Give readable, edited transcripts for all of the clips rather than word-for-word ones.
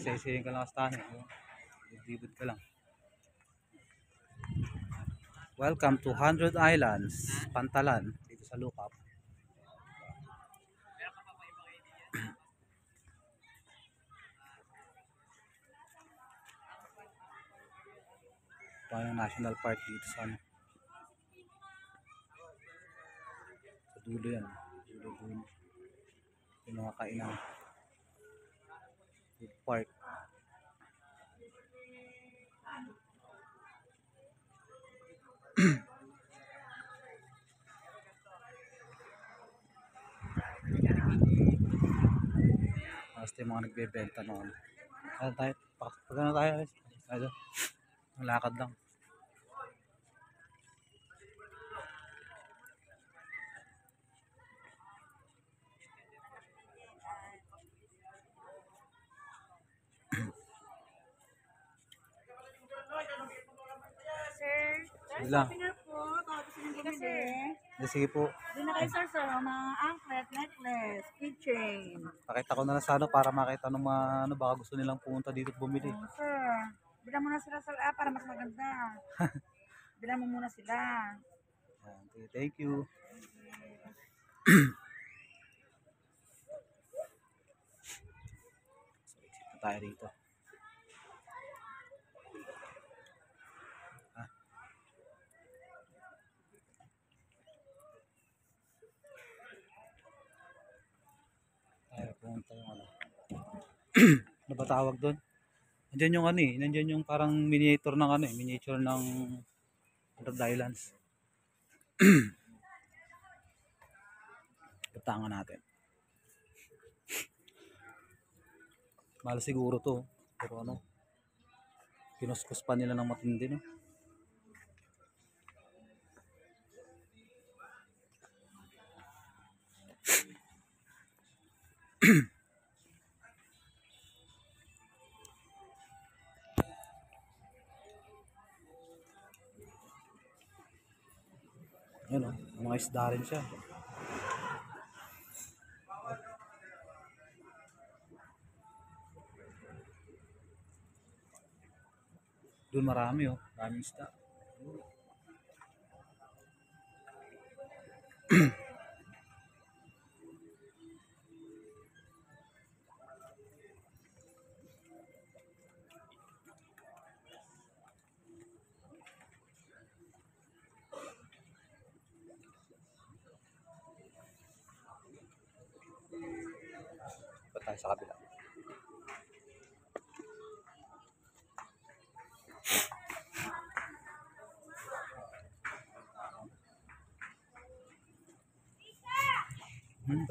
Isa-isayin ka lang sa tanin. Libid ka lang. Welcome to 100 Islands, Pantalan, dito sa Lukap. Ito yung National Park dito sa ano. Sa dulo yan. Dulo. Yung mga kainan. Food park. Basta yung mga nagbebenta noon. Ano tayo? Pag ano tayo? Ano? Ang lakad lang. Sir, Sige lang. souvenir po. Tapos yung bumili. Sige po. Doon na kayo, sir, mga anklet, necklace, keychain. Pakita ko na lang sa ano para makita ng mga ano, baka gusto nilang pumunta dito at bumili. Sir, bilang mo na sila sa para mas maganda. Bilang mo muna sila. Okay, thank you. So, exit na tayo dito. Tayo pumunta yung ano. Ano ba tawag doon? Nandiyan yung ano eh. Nandiyan yung parang miniature ng ano eh. Miniature ng Rhode Islands. Patangan natin. Mahal siguro to. Pero ano. Kinuskus pa nila ng matindi no. Yan o. Mga isda rin siya. Doon marami oh. Maraming isda. Pa tayo sa kabila.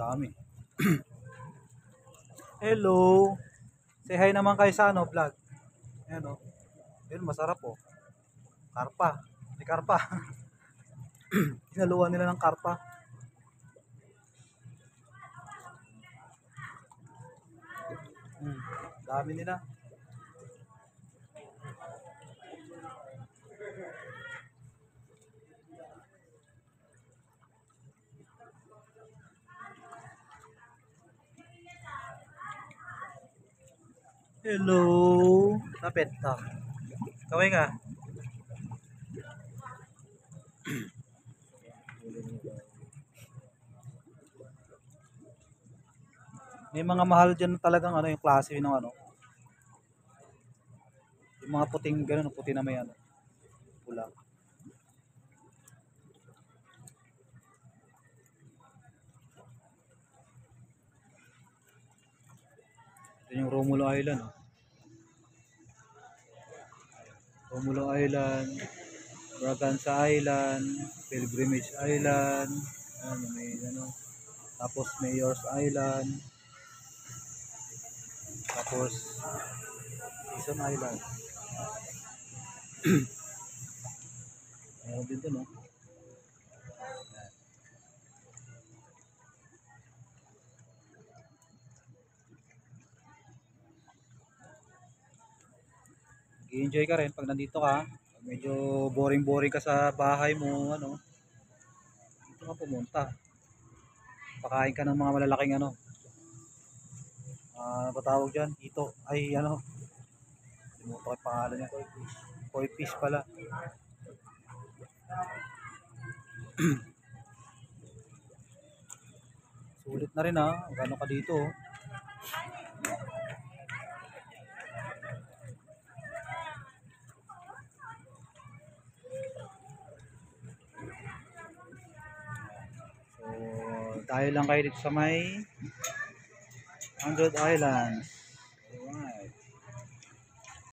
Dami. Hello. Say hi naman kayo sa ano, vlog. Ayan o. Ayan, masarap o. Karpa. May karpa. Hinaluan nila ng karpa. Dami nila. Hello. Lapit ta. Kaway nga. May mga mahal dyan talagang ano yung klase ng ano. Yung mga puting gano'n, puti na may ano. Pula. Ito yung Romulo Island. Oh. Romulo Island, Braganza Island, Pilgrimage Island, ano, may ano, tapos Mayor's Island, tapos Quezon Island. Meron din doon, no? I-enjoy ka rin pag nandito ka. Pag medyo boring ka sa bahay mo, ano, dito ka pumunta. Pakain ka ng mga malalaking ano, Ano ba tawag dyan? Ito. Ay, ano. Limutan ko yung pangalan niya. Koi fish pala. Sulit na rin ha. Gano'n ka dito. Oh. So, tayo lang kayo dito sa may 100 Islands.